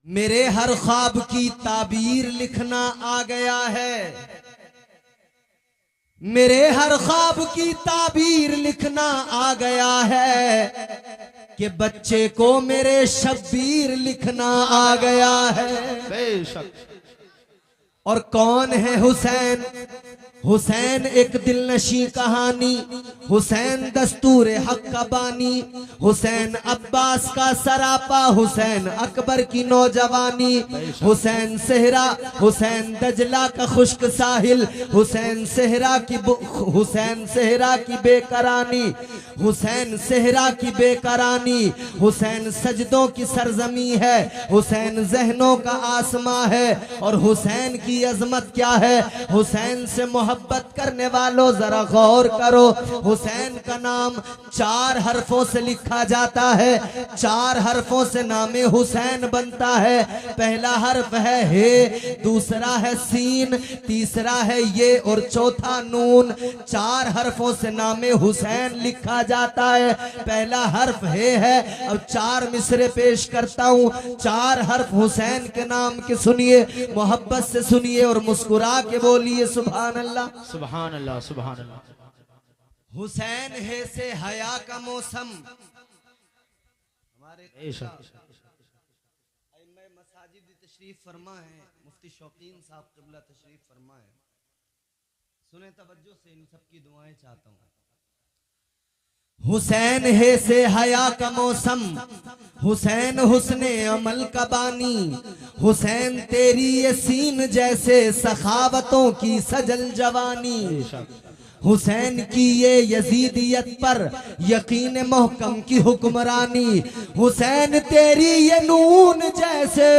मेरे हर ख्वाब की ताबीर लिखना आ गया है। मेरे हर ख्वाब की ताबीर लिखना आ गया है कि बच्चे को मेरे शब्बीर लिखना आ गया है। बेशक। और कौन है हुसैन? हुसैन एक दिलनशी कहानी, हुसैन दस्तूर हक का बानी, हुसैन अब्बास का सरापा, हुसैन अकबर की नौजवानी, हुसैन सेहरा, हुसैन दजला का खुश्क साहिल, हुसैन सेहरा की बेकरानी, हुसैन सेहरा की बेकरानी, हुसैन सजदों की सरजमी है, हुसैन जहनों का आसमां है। और हुसैन की अजमत क्या है? हुसैन से मोहब्बत करने वालों जरा गौर करो। हुसैन का नाम 4 हरफों से लिखा जाता है, 4 हरफों से नामे हुसैन बनता है। पहला हर्फ है हे, दूसरा है सीन, तीसरा है ये और चौथा नून। 4 हरफों से नामे हुसैन लिखा जाता है। पहला हर्फ हे है। अब 4 मिसरे पेश करता हूँ। 4 हर्फ हुसैन के नाम के सुनिए, मोहब्बत से सुनिए और मुस्कुरा के बोलिए सुभान अल्लाह, सुभान अल्लाह, सुभान अल्लाह। हुसैन है से हया का मौसम। हमारे मसाजिद तशरीफ फरमा है, मुफ्ती शौकीन साहब क़िबला तशरीफ फरमा है। सुने तवज्जो से, इन सब की दुआएं चाहता हूँ। हुसैन है से हया का मौसम, हुसैन हुस्ने अमल का बानी, हुसैन तेरी ये सीन जैसे सखावतों की सजल जवानी, हुसैन की ये यजीदियत पर यकीन मोहकम की हुक्मरानी, हुसैन तेरी ये नून जैसे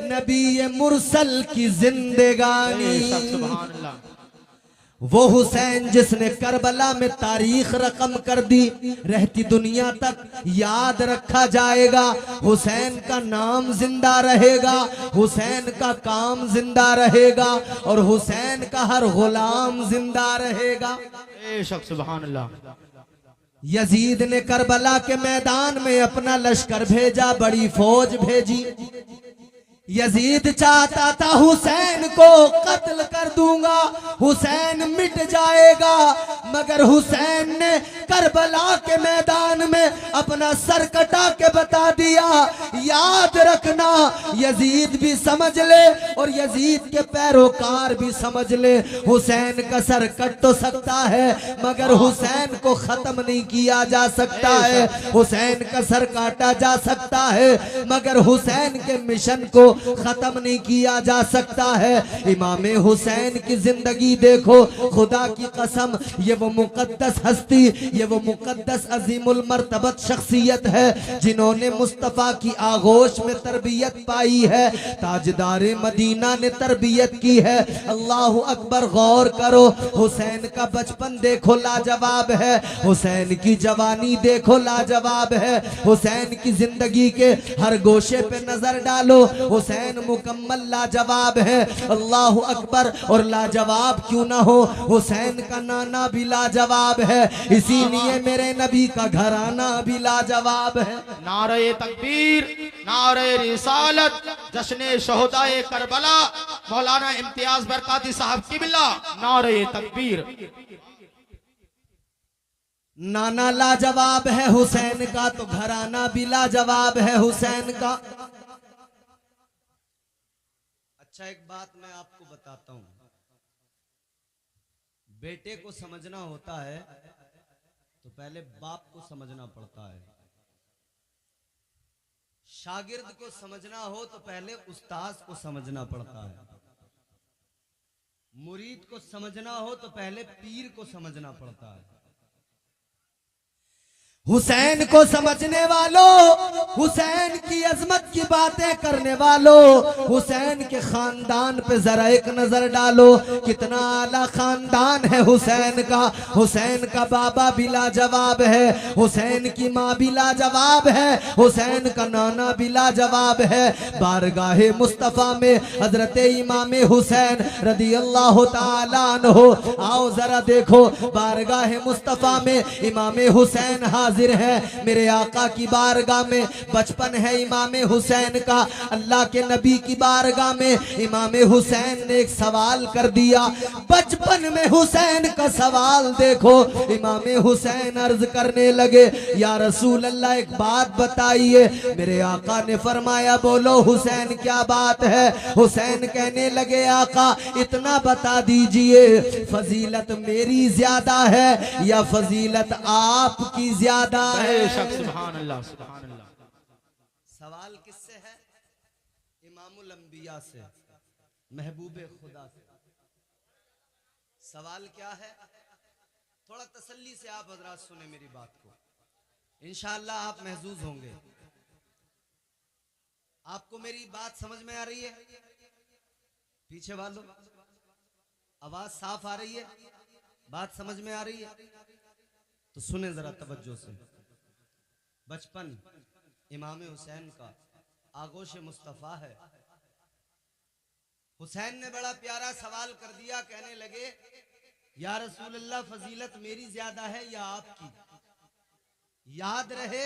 नबी मुरसल की जिंदगानी। सुभान अल्लाह। वो हुसैन जिसने करबला में तारीख रकम कर दी, रहती दुनिया तक याद रखा जाएगा। हुसैन का नाम जिंदा रहेगा, हुसैन का काम जिंदा रहेगा और हुसैन का हर गुलाम जिंदा रहेगा। बेशक, सुभान अल्लाह। यजीद ने करबला के मैदान में अपना लश्कर भेजा, बड़ी फौज भेजी। यजीद चाहता था हुसैन को कत्ल कर दूंगा, हुसैन मिट जाएगा, मगर हुसैन ने करबला के मैदान में अपना सर कटा के बता दिया, याद रखना यजीद भी समझ ले और यजीद के पैरोकार भी समझ ले, हुसैन का सर कट तो सकता है मगर हुसैन को खत्म नहीं किया जा सकता है। हुसैन का सर काटा जा सकता है मगर हुसैन के मिशन को खत्म नहीं किया जा सकता है। इमाम हुसैन की जिंदगी देखो, खुदा की कसम ये वो मुकद्दस हस्ती, ये वो मुकद्दस अजीमुल मर्तबत शख्सियत है जिन्होंने मुस्तफ़ा की आगोश में तरबियत पाई है, ताजदार मदीना ने तरबियत की है। अल्लाह अकबर। गौर करो, हुसैन का बचपन देखो लाजवाब है, हुसैन की जवानी देखो लाजवाब है, हुसैन की जिंदगी के हर गोशे पे नजर डालो, हुसैन मुकम्मल लाजवाब है। अल्लाह अकबर। और लाजवाब क्यों ना हो, हुसैन का नाना भी लाजवाब है, इसीलिए मेरे नबी का घराना भी लाजवाब है। नारे तकबीर, नारे रिसालत, जश्ने शोहदाए करबला, मौलाना इम्तियाज बरकाती साहब किबला, नारे तकबीर। नाना लाजवाब है हुसैन का, तो घराना भी लाजवाब है हुसैन का। अच्छा, एक बात मैं आपको बताता हूं, बेटे को समझना होता है तो पहले बाप को समझना पड़ता है, शागिर्द को समझना हो तो पहले उस्ताद को समझना पड़ता है, मुरीद को समझना हो तो पहले पीर को समझना पड़ता है। हुसैन को समझने वालों, हुसैन की अजमत की बातें करने वालों, हुसैन के खानदान पे जरा एक नजर डालो, कितना आला खानदान है हुसैन का। हुसैन का बाबा भी लाजवाब है, हुसैन की माँ भी लाजवाब है, हुसैन का नाना भी लाजवाब है। बारगाहे मुस्तफ़ा में हजरत इमाम हुसैन रदी अल्लाह ताला अन्हु, आओ जरा देखो, बारगाहे मुस्तफ़ा में इमाम हुसैन हाजिर हाजिर हैं मेरे आका की बारगाह में। बचपन है इमाम हुसैन का, अल्लाह के नबी की बारगाह में इमाम हुसैन ने एक सवाल कर दिया। बचपन में हुसैन का सवाल देखो, इमाम हुसैन अर्ज करने लगे, या रसूल अल्लाह एक बात बताइए। मेरे आका ने फरमाया बोलो हुसैन क्या बात है। हुसैन कहने लगे आका इतना बता दीजिए, फजीलत मेरी ज्यादा है या फजीलत आपकी ज्यादा है? बेशक, सुभान अल्लाह, सुभान अल्लाह। सवाल किससे है? इमामुल अंबिया से, महबूबे खुदा से। सवाल क्या है? थोड़ा तसल्ली से आप हजरात सुने मेरी बात को, इंशाअल्लाह आप महजूज होंगे। आपको मेरी बात समझ में आ रही है? पीछे वालों आवाज साफ आ रही है? बात समझ में आ रही है? तो सुने जरा तवज्जो से। बचपन इमाम हुसैन का आगोश मुस्तफा है। हुसैन ने बड़ा प्यारा सवाल कर दिया, कहने लगे या रसूल अल्लाह फजीलत मेरी ज्यादा है या आपकी? याद रहे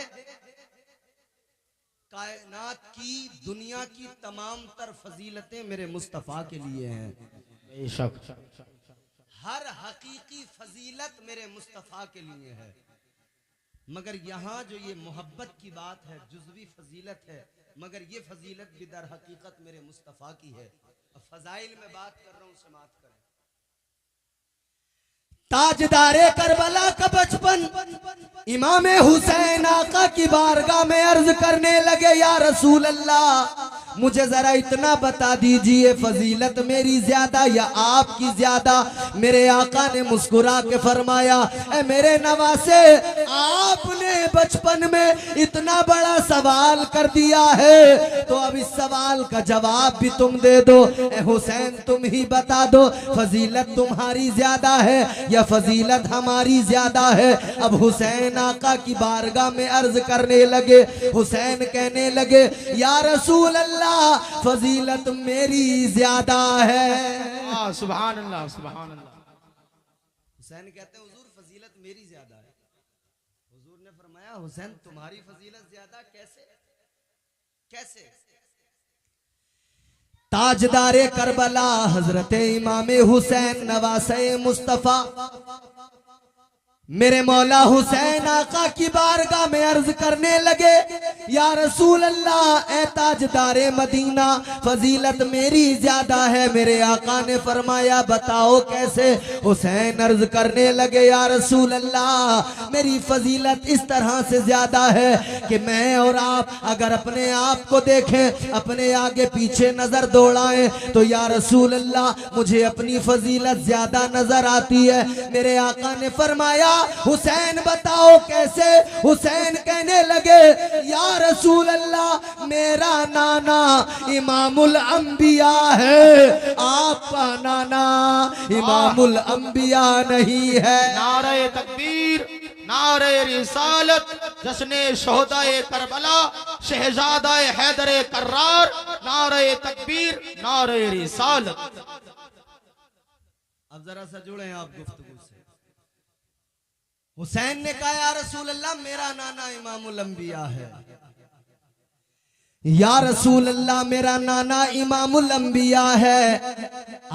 कायनात की, दुनिया की तमाम तर फजीलतें मेरे मुस्तफा के लिए हैं। बेशक, हर हकीकी फजीलत मेरे मुस्तफा के लिए है। मगर यहाँ जो ये मोहब्बत की बात है, जुज़वी फजीलत है, मगर ये फजीलत भी दर हकीकत मेरे मुस्तफा की है। अब फजाइल में बात कर रहा हूँ, समात करें। ताजदारे करबला का बचपन इमाम हुसैन आका की बारगाह में अर्ज करने लगे, या रसूल अल्लाह मुझे जरा इतना बता दीजिए, फजीलत मेरी ज्यादा या आपकी ज्यादा? मेरे आका ने मुस्कुरा के फरमाया, ए मेरे नवासे, आपने बचपन में इतना बड़ा सवाल कर दिया है तो अब इस सवाल का जवाब भी तुम दे दो। ए हुसैन तुम ही बता दो, फजीलत तुम्हारी ज्यादा है या फजीलत हमारी ज्यादा है? अब हुसैन आका की बारगाह में अर्ज करने लगे। हुसैन कहने लगे, या रसूल अल्लाह फजीलत मेरी ज्यादा है। सुभान अल्लाह, सुभान अल्लाह। हुसैन कहते हैं हुजूर फजीलत मेरी ज्यादा है। हुजूर ने फरमाया हुसैन तुम्हारी फजीलत ज्यादा कैसे? कैसे? ताजदारे करबला हजरत इमाम हुसैन नवासे मुस्तफा मेरे मौला हुसैन आका की बारगाह में अर्ज करने लगे, या रसूल अल्लाह ए ताजदारे मदीना फजीलत मेरी ज्यादा है। मेरे आका ने फरमाया बताओ कैसे? हुसैन अर्ज करने लगे, या रसूल अल्लाह मेरी फजीलत इस तरह से ज्यादा है कि मैं और आप अगर अपने आप को देखें, अपने आगे पीछे नजर दौड़ाएं तो या रसूल अल्लाह मुझे अपनी फजीलत ज्यादा नजर आती है। मेरे आका ने फरमाया हुसैन बताओ कैसे? हुसैन कहने लगे, या रसूल अल्लाह मेरा नाना इमामुल अंबिया है, आपका नाना इमामुल अंबिया नहीं है। नारे तकबीर, नारे रिसालत, जश्ने शोहदाए करबला, शहजादाए हैदर कर्रार, नारे तकबीर, नारे रिसालत। अब जरा सा जुड़े आप गुफ्तगू से। हुसैन ने कहा, या रसूल अल्लाह मेरा नाना इमामुल अंबिया है। या रसूल अल्लाह मेरा नाना इमामुल अंबिया है,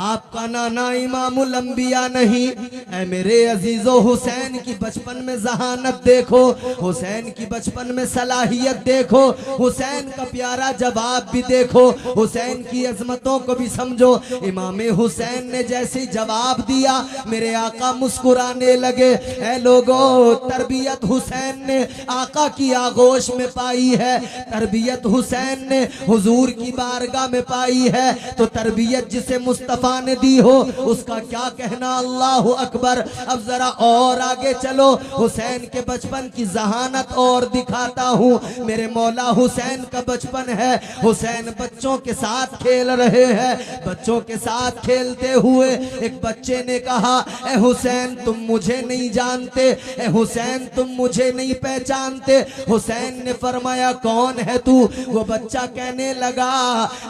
आपका नाना इमामुल अंबिया नहीं। ऐ मेरे अजीजों हुसैन की बचपन में जहानत देखो, हुसैन की बचपन में सलाहियत देखो, हुसैन का प्यारा जवाब भी देखो, हुसैन की अजमतों को भी समझो। इमाम हुसैन ने जैसे जवाब दिया मेरे आका मुस्कुराने लगे। ऐ लोगों, तरबियत हुसैन ने आका की आगोश में पाई है, तरबियत हुसैन ने हुजूर की बारगाह में पाई है, तो तरबियत जिसे मुस्तफा ने दी हो उसका क्या कहना। अल्लाह अकबर। अब जरा और आगे चलो, हुसैन के बचपन की जहानत और दिखाता हूँ। मेरे मौला हुसैन का बचपन है, हुसैन बच्चों के साथ खेल रहे हैं। बच्चों के साथ खेलते हुए एक बच्चे ने कहा, ए हुसैन तुम मुझे नहीं जानते, ए हुसैन तुम मुझे नहीं पहचानते। हुसैन ने फरमाया कौन है तू? वो वो बच्चा कहने लगा,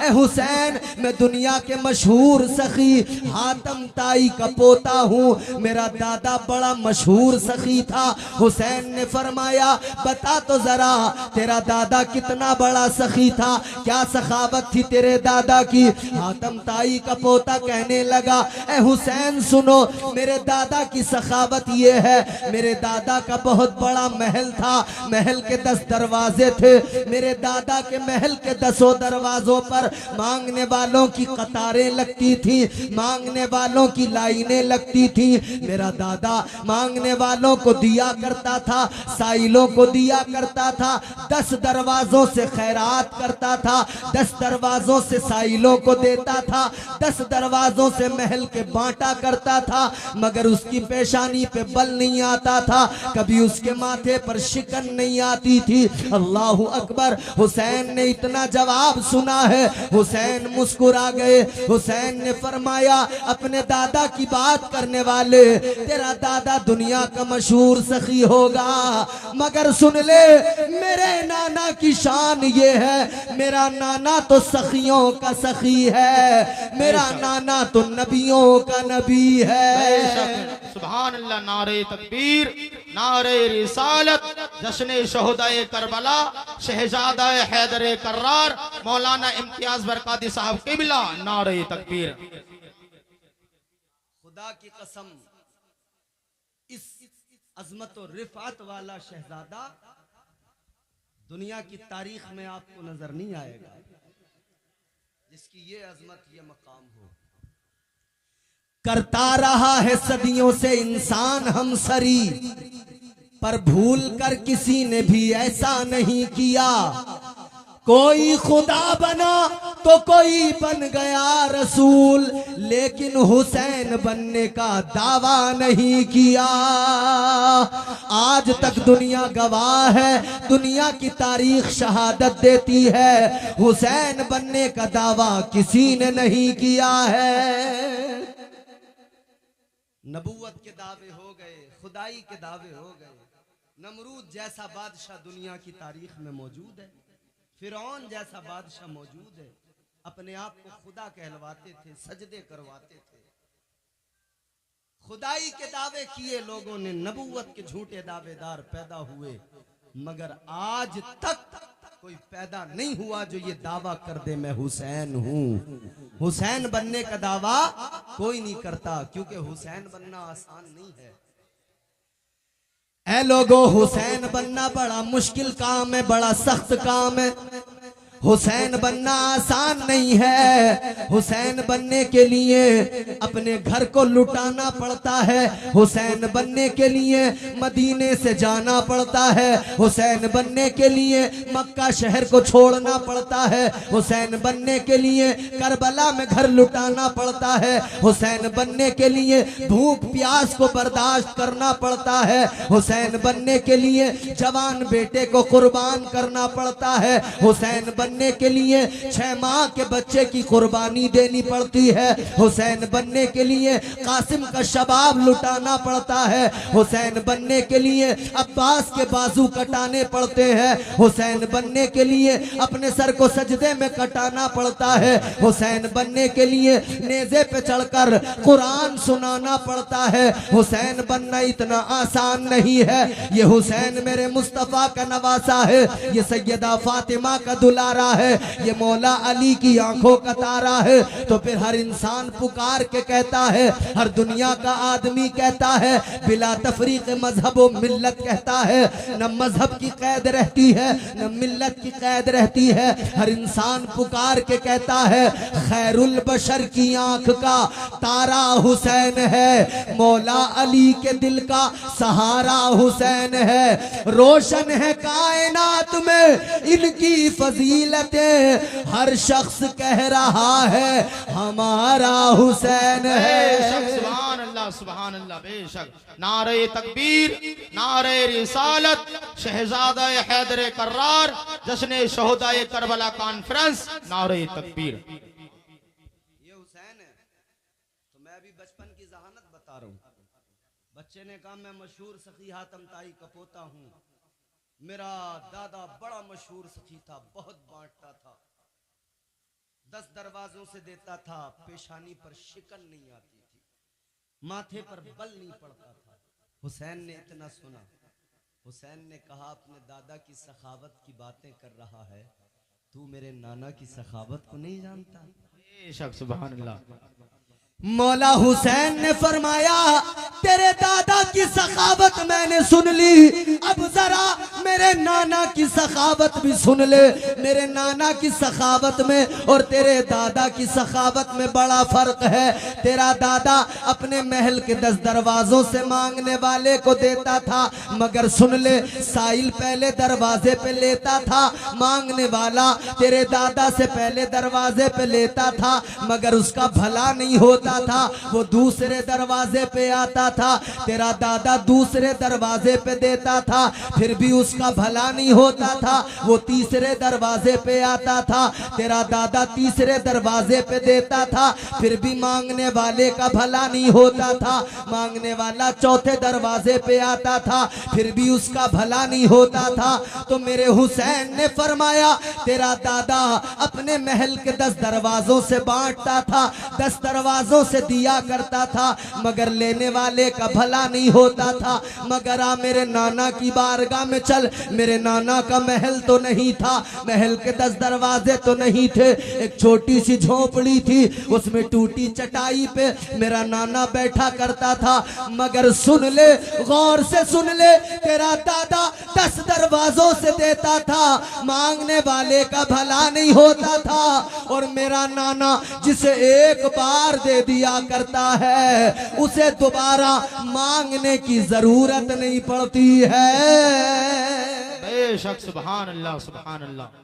ए हुसैन, मैं दुनिया के मशहूर सखी हातम ताई का पोता हूँ, मेरा दादा बड़ा मशहूर सखी था। हुसैन ने फरमाया, बता तो जरा तेरा दादा कितना बड़ा सखी था, क्या सखावत थी तेरे दादा की। हातम ताई का पोता कहने लगा, ए हुसैन सुनो, मेरे दादा की सखावत ये है, मेरे दादा का बहुत बड़ा महल था, महल के 10 दरवाजे थे, मेरे दादा के महल के 10 दरवाजों पर मांगने वालों की कतारें लगती थी, मांगने वालों की लाइनें लगती थी। मेरा दादा मांगने वालों को दिया करता था, साइलों को दिया करता था, 10 दरवाजों से खैरात करता था, 10 दरवाजों से साइलों को देता था, 10 दरवाजों से महल के बांटा करता था, मगर उसकी पेशानी पे बल नहीं आता था, कभी उसके माथे पर शिकन नहीं आती थी। अल्लाहु अकबर। हुसैन ने इतना जवाब सुना है, हुसैन मुस्कुरा गए। हुसैन ने फरमाया, अपने दादा की बात करने वाले, तेरा दादा दुनिया का मशहूर सखी होगा, मगर सुन ले, मेरे नाना की शान ये है, मेरा नाना तो सखियों का सखी है, मेरा नाना तो नबियों का नबी है। सुभान अल्लाह। नारे तकबीर, नारे रिसालत, जश्न शोहदाए करबला, शहजादा हैदर कर्रार, मौलाना इम्तियाज बरकाती साहब किबला। नारे तकबीर। खुदा की कसम, इस अजमत और रिफात वाला शहजादा दुनिया की तारीख में आपको नजर नहीं आएगा जिसकी ये अजमत, ये मकाम हो। करता रहा है सदियों से इंसान हमसरी, पर भूल कर किसी ने भी ऐसा नहीं किया। कोई खुदा बना तो कोई बन गया रसूल, लेकिन हुसैन बनने का दावा नहीं किया। आज तक दुनिया गवाह है, दुनिया की तारीख शहादत देती है, हुसैन बनने का दावा किसी ने नहीं किया है। नबूवत के दावे हो गए, खुदाई के दावे हो गए। नमरूद जैसा बादशाह दुनिया की तारीख में मौजूद है, फिरौन जैसा बादशाह मौजूद है, अपने आप को खुदा कहलवाते थे, सजदे करवाते थे, खुदाई के दावे किए लोगों ने, नबूवत के झूठे दावेदार पैदा हुए, मगर आज तक कोई पैदा नहीं हुआ जो ये दावा कर दे मैं हुसैन हूं। हुसैन बनने का दावा कोई नहीं करता, क्योंकि हुसैन बनना आसान नहीं है। ऐ लोगों, हुसैन बनना बड़ा मुश्किल काम है, बड़ा सख्त काम है। हुसैन बनना आसान नहीं है। हुसैन बनने के लिए अपने घर को लुटाना पड़ता है, हुसैन बनने के लिए मदीने से जाना पड़ता है, हुसैन बनने के लिए मक्का शहर को छोड़ना पड़ता है, हुसैन बनने के लिए करबला में घर लुटाना पड़ता है, हुसैन बनने के लिए भूख प्यास को बर्दाश्त करना पड़ता है, हुसैन बनने के लिए जवान बेटे को कुर्बान करना पड़ता है, हुसैन बनने के लिए 6 माह के बच्चे की कुर्बानी देनी पड़ती है, हुसैन बनने के लिए कासिम का शबाब लुटाना पड़ता है, हुसैन बनने के लिए अब्बास के बाजू कटाने पड़ते हैं, हुसैन बनने के लिए अपने सर को सजदे में कटाना पड़ता है, हुसैन बनने के लिए नेज़े पे चढ़कर कुरान सुनाना पड़ता है। हुसैन बनना इतना आसान नहीं है। ये हुसैन मेरे मुस्तफा का नवासा है, ये सैयदा फातिमा का दुलारा है, ये मौला अली की आंखों का तारा है। तो फिर हर इंसान पुकार के कहता है, हर दुनिया का आदमी कहता है, बिला तफरीक मजहब व मिल्लत कहता है, न मजहब की कैद रहती है न मिल्लत की कैद रहती है। हर इंसान पुकार के कहता है, खैरुल बशर की आंख का तारा हुसैन है, मौला अली के दिल का सहारा हुसैन है, रोशन है कायनात में इनकी फजीलतें, हर शख्स कह रहा है हमारा हुसैन है। सुभान अल्लाह, सुभान अल्लाह। बेशक। नारे तकबीर, नारे रिसालत, शहजादा हैदर कर्रार, जश्न शोहदाए करबला कॉन्फ्रेंस। नारे तकबीर। ये हुसैन है। तो मैं अभी बचपन की जहानत बता रहा हूँ। बच्चे ने कहा मैं मशहूर सखी हातम ताई का पोता हूँ, मेरा दादा बड़ा मशहूर सखी था, बहुत बांटता था, 10 दरवाजों से देता था, पेशानी पर शिकन नहीं आती थी, माथे पर बल नहीं पड़ता था। हुसैन ने इतना सुना, हुसैन ने कहा अपने दादा की सखावत की बातें कर रहा है, तू मेरे नाना की सखावत को नहीं जानता? बेशक, सुभान अल्लाह। मौला हुसैन ने फरमाया तेरे दादा की सखावत मैंने सुन ली, अब जरा मेरे नाना की सखावत भी सुन ले। मेरे नाना की सखावत में और तेरे दादा की सखावत में बड़ा फर्क है। तेरा दादा अपने महल के 10 दरवाजों से मांगने वाले को देता था, मगर सुन ले, साइल पहले दरवाजे पे लेता था, मांगने वाला तेरे दादा से पहले दरवाजे पे लेता था, मगर उसका भला नहीं होता था, वो दूसरे दरवाजे पे आता था। तेरा दादा दूसरे दरवाजे पे देता था, फिर भी उसका भला नहीं होता था, वो तीसरे दरवाजे पे आता था। तेरा दादा तीसरे दरवाजे पे देता था, फिर भी मांगने वाले का भला नहीं होता था। मांगने वाला चौथे दरवाजे पे आता था, फिर भी उसका भला नहीं होता था। तो मेरे हुसैन ने फरमाया तेरा दादा अपने महल के 10 दरवाजों से बांटता था, 10 दरवाजों से दिया करता था, मगर लेने वाले का भला नहीं होता था। मगर आ मेरे नाना की बारगाह में चल, मेरे नाना का महल तो नहीं था, महल के 10 दरवाजे तो नहीं थे, एक छोटी सी झोपड़ी थी, उसमें टूटी चटाई पे मेरा नाना बैठा करता था। मगर सुन ले, गौर से सुन ले, तेरा दादा 10 दरवाजों से देता था, मांगने वाले का भला नहीं होता था। और मेरा नाना जिसे एक बार दे दिया करता है, उसे दोबारा मांगने की जरूरत नहीं पड़ती है। बेशक, सुभान अल्लाह, सुभान अल्लाह।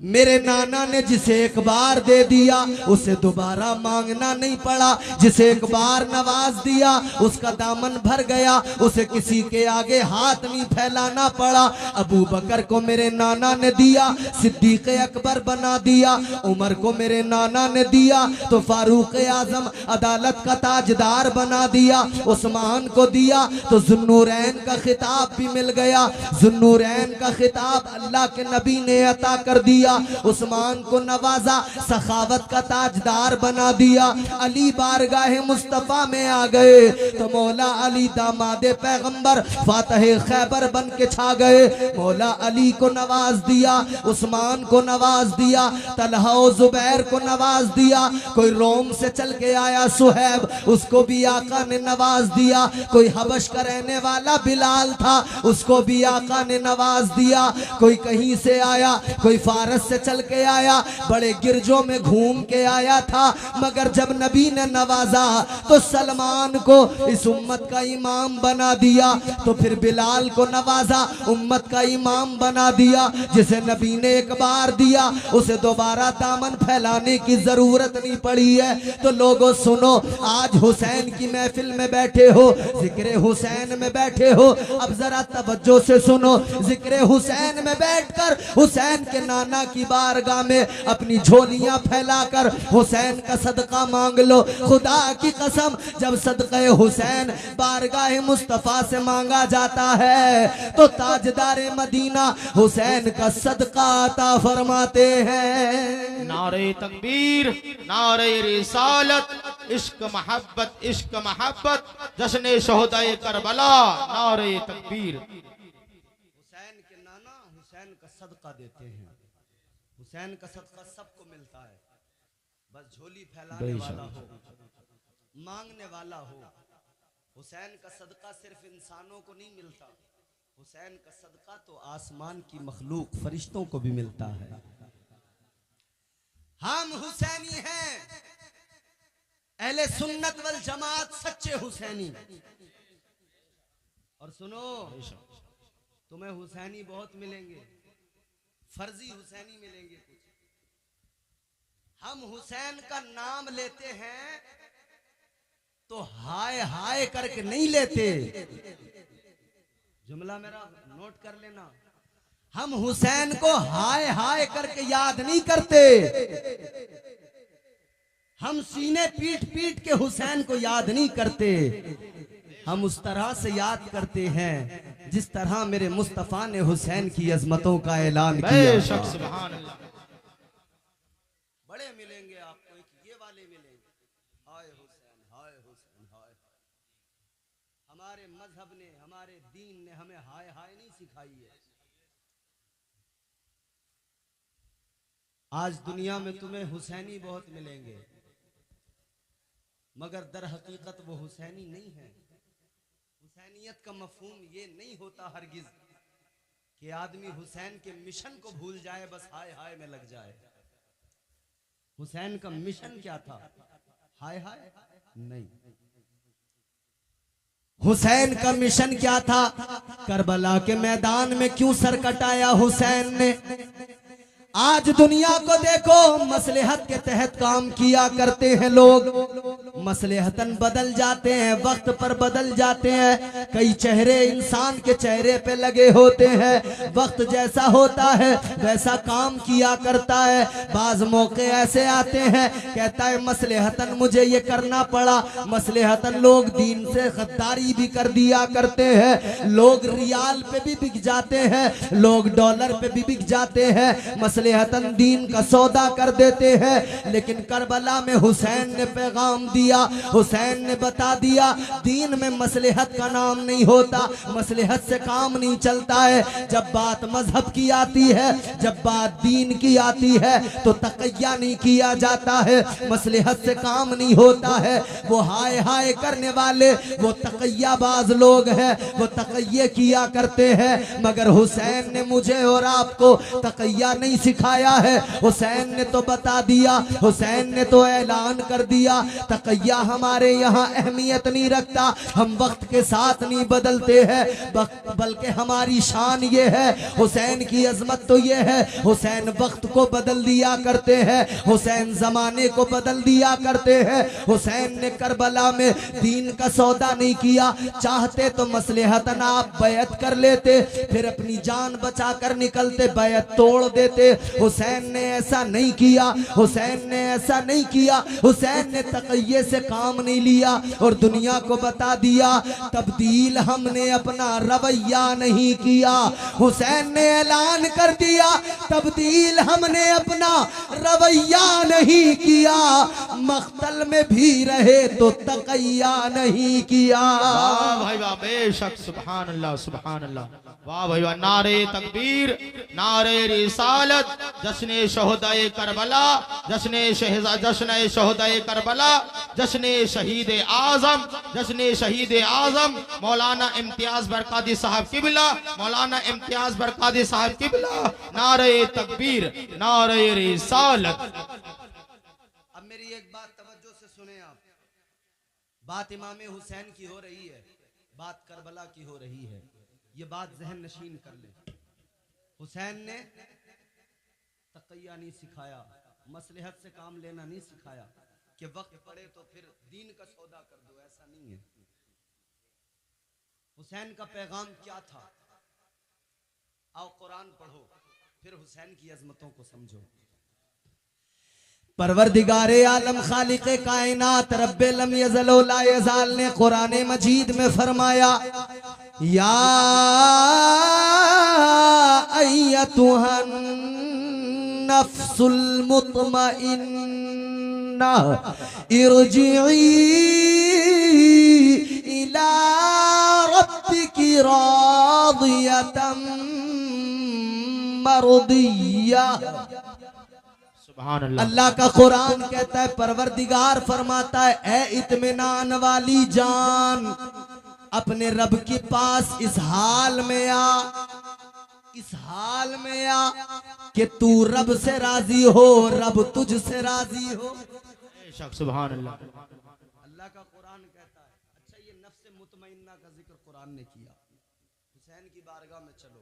मेरे नाना ने जिसे एक बार दे दिया उसे दोबारा मांगना नहीं पड़ा, जिसे एक बार नवाज दिया उसका दामन भर गया, उसे किसी के आगे हाथ नहीं फैलाना पड़ा। अबू बकर को मेरे नाना ने दिया, सिद्दीक अकबर बना दिया, उमर को मेरे नाना ने दिया तो फारूक आजम अदालत का ताजदार बना दिया, उस्मान को दिया तो जुन्नूरैन का खिताब भी मिल गया। जुन्नूरैन का खिताब अल्लाह के नबी ने अता कर दिया। उस्मान को नवाजा, सखावत का ताजदार बना दिया। अली बारगाह मुस्तफा में आ गए तो मौला अली दामादे पैगंबर फातह खैबर बन के छा गए। मौला अली को नवाज दिया, उस्मान को नवाज दिया, तलहा और जुबैर को नवाज दिया। कोई रोम से चल के आया सुहैब, उसको भी आका ने नवाज दिया। कोई हबश का रहने वाला बिलाल था, उसको भी आका ने नवाज दिया। कोई कहीं से आया, कोई फारस से चल के आया, बड़े गिरजों में घूम के आया था, मगर जब नबी ने नवाजा तो सलमान को इस उम्मत का इमाम बना दिया। तो फिर बिलाल को नवाजा, उम्मत का इमाम बना दिया। जिसे नबी ने एक बार दिया उसे दोबारा दामन फैलाने की जरूरत नहीं पड़ी है। तो लोगों सुनो, आज हुसैन की महफिल में बैठे हो, जिक्र हुसैन में बैठे हो, अब जरा तवज्जो से सुनो। जिक्र हुसैन में बैठकर हुसैन के नाना की बारगाह में अपनी झोलियां फैलाकर हुसैन का सदका मांग लो। खुदा की कसम, जब सदका हुसैन बारगाह मुस्तफा से मांगा जाता है तो ताजदार मदीना हुसैन का सदका अता फरमाते हैं। नारे तकबीर, नारे रिसालत, इश्क मोहब्बत, इश्क मोहब्बत, जश्न शोहदाए करबला, नारे तकबीर। हुसैन के नाना हुसैन का सदका देते हैं। हुसैन का सदका सबको मिलता है, बस झोली फैलाने वाला हो, मांगने वाला हो। हुसैन का सदका सिर्फ इंसानों को नहीं मिलता, हुसैन का सदका तो आसमान की मखलूक फरिश्तों को भी मिलता है। हम हुसैनी हैं, अहले सुन्नत वल जमात, सच्चे हुसैनी। और सुनो, तुम्हें हुसैनी बहुत मिलेंगे, फर्जी हुसैनी मिलेंगे कुछ। हम हुसैन का नाम लेते हैं तो हाय हाय करके नहीं लेते, जुमला मेरा नोट कर लेना। हम हुसैन को हाय हाय करके याद नहीं करते, हम सीने पीट पीट के हुसैन को याद नहीं करते। हम उस तरह से याद करते हैं जिस तरह मेरे मुस्तफ़ा ने हुसैन की अजमतों का ऐलान किया। बेशक सुभान अल्लाह। बड़े मिलेंगे आपको, एक ये वाले मिलेंगे, हाय हुसैन हाय हुसैन हाय। हमारे मजहब ने, हमारे दीन ने हमें हाय हाय नहीं सिखाई है। आज दुनिया में तुम्हें हुसैनी बहुत मिलेंगे, मगर दर हकीकत वो हुसैनी नहीं है। हुसैनियत का मफहूम ये नहीं होता हरगिज कि आदमी हुसैन के मिशन को भूल जाए, बस हाय हाय में लग जाए। हुसैन का मिशन क्या था? हाय हाय नहीं। हुसैन का मिशन क्या था? करबला के मैदान में क्यों सर कटाया हुसैन ने? आज दुनिया को देखो, मसलहत के तहत काम किया करते हैं लोग, मसलहतन बदल जाते हैं, वक्त पर बदल जाते हैं। कई चेहरे इंसान के चेहरे पे लगे होते हैं, वक्त जैसा होता है वैसा काम किया करता है। बाज मौके ऐसे आते हैं, कहता है मसलहतन मुझे ये करना पड़ा। मसलहतन लोग दीन से गद्दारी भी कर दिया करते हैं, लोग रियाल पे भी बिक जाते हैं, लोग डॉलर पे भी बिक जाते हैं, मसलहतन दीन का सौदा कर देते हैं। लेकिन करबला में हुसैन ने पैगाम दिया, हुसैन ने बता दिया दीन में मसलहत का नाम नहीं होता, मसलहत से काम नहीं चलता है। जब बात मजहब की आती है, जब बात दीन की आती है तो तकैया नहीं किया जाता है, मसलहत से काम नहीं होता है। वो हाय हाय करने वाले वो तकैयाबाज लोग हैं, वो तकैये किया करते हैं। मगर हुसैन ने मुझे और आपको तकैया नहीं सिखाया है। हुसैन ने तो बता दिया, हुसैन ने तो ऐलान कर दिया, तकैया हमारे यहाँ अहमियत नहीं रखता, हम वक्त के साथ नहीं बदलते हैं, बल्कि हमारी शान ये है, हुसैन की अजमत तो ये है, हुसैन वक्त को बदल दिया करते हैं, हुसैन जमाने को बदल दिया करते हैं। हुसैन ने करबला में दीन का सौदा नहीं किया, चाहते तो मसलहतन आप बैत कर लेते, फिर अपनी जान बचा कर निकलते, बैत तोड़ देते। हुसैन ने ऐसा नहीं किया, हुसैन ने ऐसा नहीं किया, हुसैन ने तकैये से काम नहीं लिया और दुनिया को बता दिया तब्दील हमने अपना रवैया नहीं किया। हुसैन ने ऐलान कर दिया तब्दील हमने अपना रवैया नहीं किया, मख्तल में भी रहे तो तकैया नहीं किया। वाह भाई वाह, बेशक सुभान अल्लाह सुभान अल्लाह। वाह भाई वाह, नारे तकबीर, नारे रिसालत, जश्ने शोहदाए करबला, जश्ने शोहदाए करबला, जश्ने शहीद आजम, जश्ने शहीद आजम मौलाना इम्तियाज बरकाती साहब किबला, मौलाना इम्तियाज बरकाती साहब किबला, नारे तकबीर, नारे रिसालत। अब मेरी एक बात तवज्जो से सुने आप, बात इमाम हुसैन की हो रही है, बात करबला की हो रही है, ये बात जहन नशीन कर ले। हुसैन ने तकैया नहीं सिखाया, मसलहत से काम लेना नहीं सिखाया कि वक्त पड़े तो फिर दीन का सौदा कर दो, ऐसा नहीं है। हुसैन का पैगाम क्या था? आओ कुरान पढ़ो, फिर हुसैन की अजमतों को समझो। परवरदिगारे आलम खालिक़े कायनात रब्बे लम यज़ल व ला यज़ाल ने कुरान मजीद में फरमाया, या अय्यतुहन नफ्सुल मुतमइन्ना इरजिई इला रब्बिकी रादियतम मरदिया। अल्लाह का कुरान कहता है, परवरदिगार फरमाता है, ए इत्मीनान वाली जान, अपने रब के पास इस हाल में आ, इस हाल में आ कि तू रब से राजी हो, रब तुझसे राजी हो। सुभान अल्लाह। अल्लाह का कुरान कहता है। अच्छा, ये नफ्स मुतमइन्ना का जिक्र कुरान ने किया, हुसैन की बारगाह में चलो,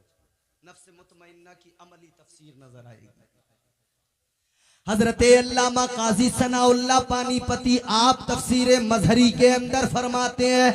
नफ्स मुतमइन्ना की अमली तफसीर नजर आएगी। हजरत अल्लामा काजी सनाउल्लाह पानीपती आप तफसीर मजहरी के अंदर फरमाते हैं,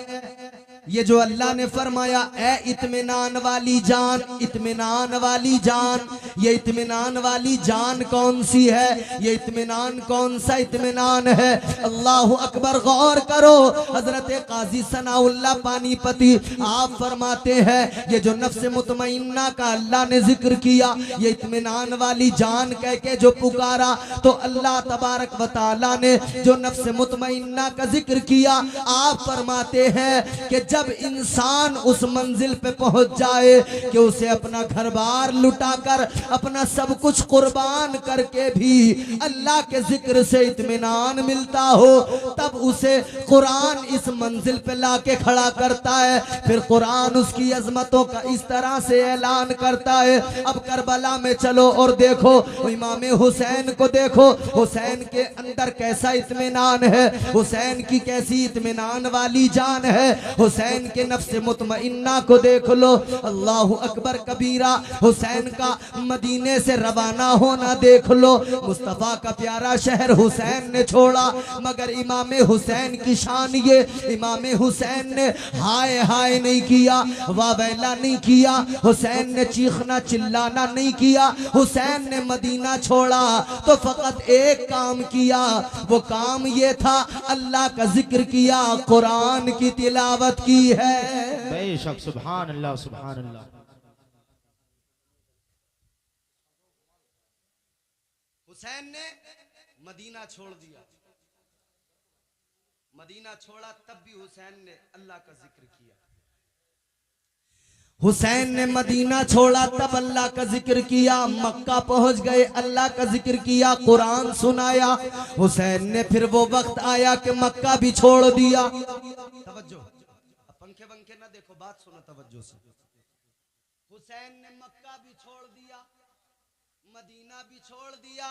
ये जो अल्लाह ने फरमाया ए इत्मीनान वाली जान, इत्मीनान वाली जान, ये इत्मीनान वाली जान कौन सी है? ये इत्मीनान कौन सा इत्मीनान है? अल्लाह अकबर, गौर करो। हजरत काजी सनाउल्लाह पानीपती आप फरमाते हैं ये जो नफ्स मुतमइन्ना का अल्लाह ने जिक्र किया, ये इत्मीनान वाली जान कह के जो पुकारा, तो अल्लाह तबारक व तआला ने जो नफ्स मुतमइन्ना का जिक्र किया, आप फरमाते हैं कि जब इंसान उस मंजिल पे पहुंच जाए कि उसे अपना घर बार लुटाकर अपना सब कुछ कुर्बान करके भी अल्लाह के जिक्र से इत्मीनान मिलता हो, तब उसे कुरान इस मंजिल पे लाके खड़ा करता है। फिर कुरान उसकी अजमतों का इस तरह से ऐलान करता है। अब करबला में चलो और देखो, इमाम हुसैन को देखो, हुसैन के अंदर कैसा इत्मीनान है, हुसैन की कैसी इत्मीनान वाली जान है। हुसैन के नफ्स मुतमइन्ना को देख लो, अल्लाह अकबर कबीरा। हुसैन का मदीने से रवाना होना देख लो, मुस्तफ़ा का प्यारा शहर हुसैन ने छोड़ा, मगर इमाम हुसैन की शान ये, इमाम हुसैन ने हाय हाय नहीं किया, वावैला नहीं किया, हुसैन ने चीखना चिल्लाना नहीं किया। हुसैन ने मदीना छोड़ा तो फकत एक काम किया, वो काम ये था अल्लाह का जिक्र किया, कुरान की तिलावत की है। बेशक, सुभान अल्लाह, सुभान अल्लाह। हुसैन ने मदीना छोड़ दिया, मदीना छोड़ा तब भी हुसैन ने अल्लाह का जिक्र किया। हुसैन ने मदीना छोड़ा तब अल्लाह का जिक्र किया। मक्का पहुंच गए, अल्लाह का जिक्र किया, कुरान सुनाया। हुसैन ने फिर वो वक्त आया कि मक्का भी छोड़ दिया। तवज्जो, पंखे पंखे ना देखो, बात सुनो तवज्जो से। हुसैन ने मक्का भी छोड़ दिया, मदीना भी छोड़ दिया।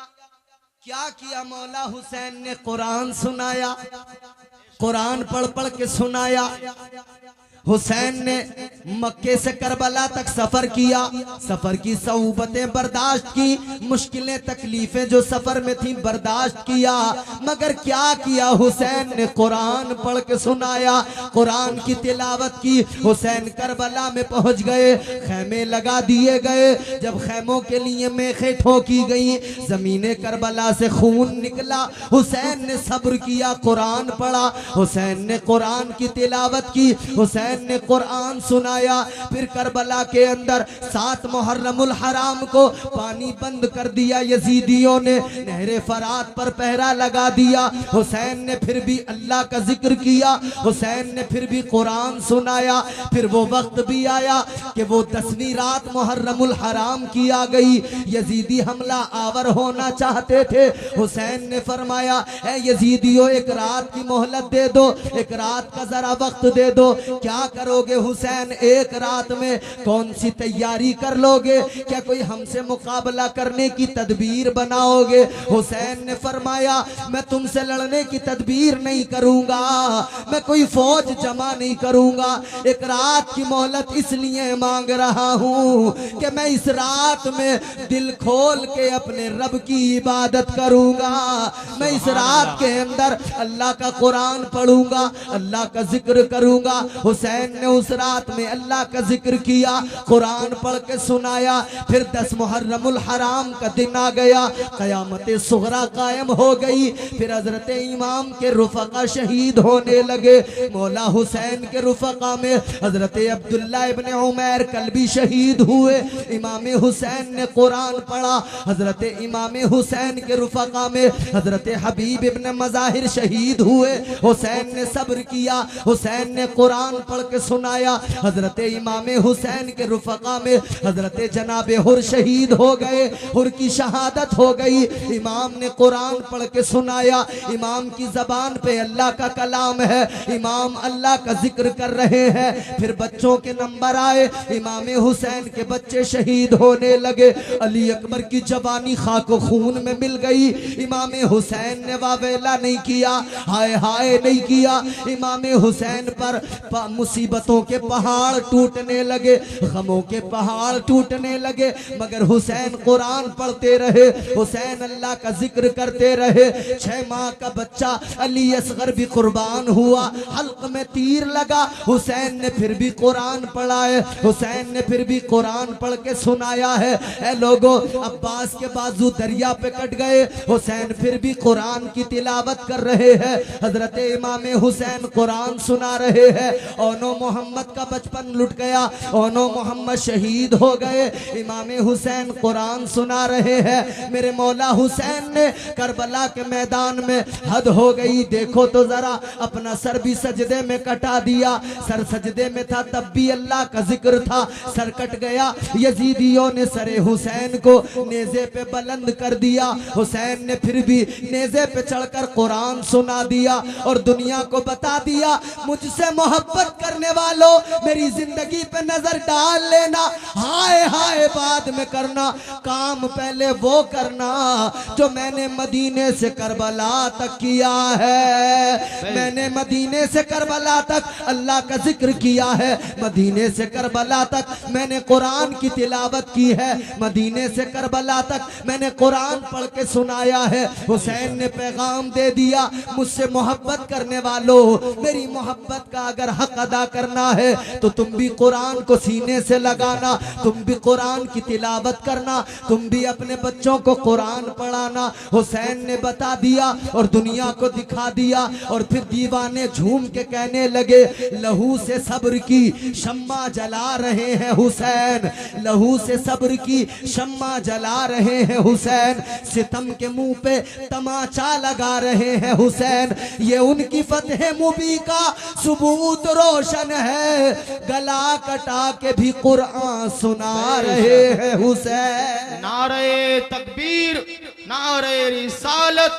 क्या किया मौला हुसैन ने? कुरान सुनाया, कुरान पढ़ पढ़ के सुनाया। हुसैन ने मक्के से करबला तक सफर किया, सफर की सऊबतें बर्दाश्त की, मुश्किलें तकलीफें जो सफर में थी बर्दाश्त किया, मगर क्या किया हुसैन ने? कुरान पढ़ के सुनाया, कुरान की तिलावत की। हुसैन करबला में पहुंच गए, खैमे लगा दिए गए। जब खैमों के लिए मेखें ठोकी गई, जमीने करबला से खून निकला। हुसैन ने सब्र किया, कुरान पढ़ा, हुसैन ने कुरान की तिलावत की, हुसैन ने कुरान सुनाया। फिर करबला के अंदर 7 मुहर्रमुल हराम को पानी बंद कर दिया यजीदियों ने, नहरे फरात पर पहरा लगा दिया। हुसैन ने फिर भी अल्लाह का जिक्र किया, हुसैन ने फिर भी कुरान सुनाया। फिर वो वक्त भी आया कि वो 10वीं रात मुहर्रमुल हराम की आ गई। यजीदी हमला आवर होना चाहते थे। हुसैन ने फरमाया ए यजीदियों, एक रात की मोहलत दे दो, एक रात का जरा वक्त दे दो। क्या करोगे हुसैन? एक रात में कौन सी तैयारी कर लोगे? क्या कोई हमसे मुकाबला करने की तदबीर बनाओगे? हुसैन ने फरमाया मैं तुमसे लड़ने की तदबीर नहीं करूंगा, मैं कोई फौज जमा नहीं करूंगा। एक रात की मोहलत इसलिए मांग रहा हूं कि मैं इस रात में दिल खोल के अपने रब की इबादत करूंगा। मैं इस रात के अंदर अल्लाह का कुरान पढ़ूंगा, अल्लाह का जिक्र करूंगा। हुसैन ने उस रात में अल्लाह का जिक्र किया, कुरान पढ़ के सुनाया। फिर 10 मुहर्रमुल हराम का दिन आ गया, क़यामत सुगरा कायम हो गई। फिर हजरत इमाम के रुफका शहीद होने लगे। मौला हुसैन के रुफका में हजरत अब्दुल्ला इब्न उमैर कल्बी शहीद हुए। इमाम हुसैन ने कुरान पढ़ा। हजरत इमाम हुसैन के रुफका में हजरत हबीब इब्न मज़ाहिर शहीद हुए। हुसैन ने सब्र किया, हुसैन ने कुरान पढ़ के सुनाया। हजरत इमाम हुसैन के रुफका में हजरत जनाब हुर शहीद हो गए, हुर की शहादत हो गई। इमाम ने कुरान पढ़ के सुनाया। इमाम की जबान पे अल्लाह का कलाम है, इमाम अल्लाह का जिक्र कर रहे हैं। फिर बच्चों के नंबर आए, इमाम हुसैन के बच्चे शहीद होने लगे। अली अकबर की जवानी खाको खून में मिल गई। इमाम हुसैन ने वावेला नहीं किया, हाय हाय नहीं किया। इमाम हुसैन पर मुसीबतों के पहाड़ टूटने लगे, गमों के पहाड़ टूटने लगे, मगर हुसैन कुरान पढ़ते रहे, हुसैन अल्लाह का जिक्र करते रहे। 6 माह का बच्चा अली असगर भी कुर्बान हुआ, हल्क में तीर लगा, हुसैन ने फिर भी कुरान पढ़ा है, हुसैन ने फिर भी कुरान पढ़ के सुनाया है। ऐ लोगों, अब्बास के बाजू दरिया पे कट गए, हुसैन फिर भी कुरान की तिलावत कर रहे हैं। हजरत इमाम हुसैन कुरान सुना रहे हैं। ओनो मोहम्मद का बचपन लुट गया, ओनो मोहम्मद शहीद हो गए, इमाम हुसैन कुरान सुना रहे हैं। मेरे मौला हुसैन ने करबला के मैदान में हद हो गई, देखो तो जरा, अपना सर भी सजदे में कटा दिया। सर सजदे में था तब भी अल्लाह का जिक्र था, सर कट गया, यजीदियों ने सरे हुसैन को नेज़े पे बुलंद कर दिया। हुसैन ने फिर भी नेज़े पे चढ़कर कुरान सुना दिया और दुनिया को बता दिया, मुझसे मोहब्बत करने वालों मेरी जिंदगी पे नजर डाल लेना, हाय हाय बाद में करना, काम पहले वो करना जो मैंने मदीने से करबला तक किया है। मैंने मदीने से करबला तक अल्लाह का जिक्र किया है, मदीने से करबला तक मैंने कुरान की तिलावत की है, मदीने से करबला तक मैंने कुरान पढ़ के सुनाया है। हुसैन ने पैगाम दे दिया, मुझसे मोहब्बत करने वालों मेरी मोहब्बत का अगर हक अदा करना है तो तुम भी कुरान को सीने से लगाना, तुम भी कुरान की तिलावत करना, तुम भी अपने बच्चों को कुरान पढ़ाना। हुसैन ने बता दिया और दुनिया को दिखा दिया। और फिर दीवाने झूम के कहने लगे, लहू से सब्र की शम्मा जला रहे हैं हुसैन, लहू से सब्र की शम्मा जला रहे हैं हुसैन, सितम के मुंह पे तमाचा लगा रहे हैं हुसैन, ये उनकी फतह मुबी का सबूत रोशन है, गला कटा के भी कुरान सुना रहे हैं हुसैन। नारे तकबीर, नारे रिसालत।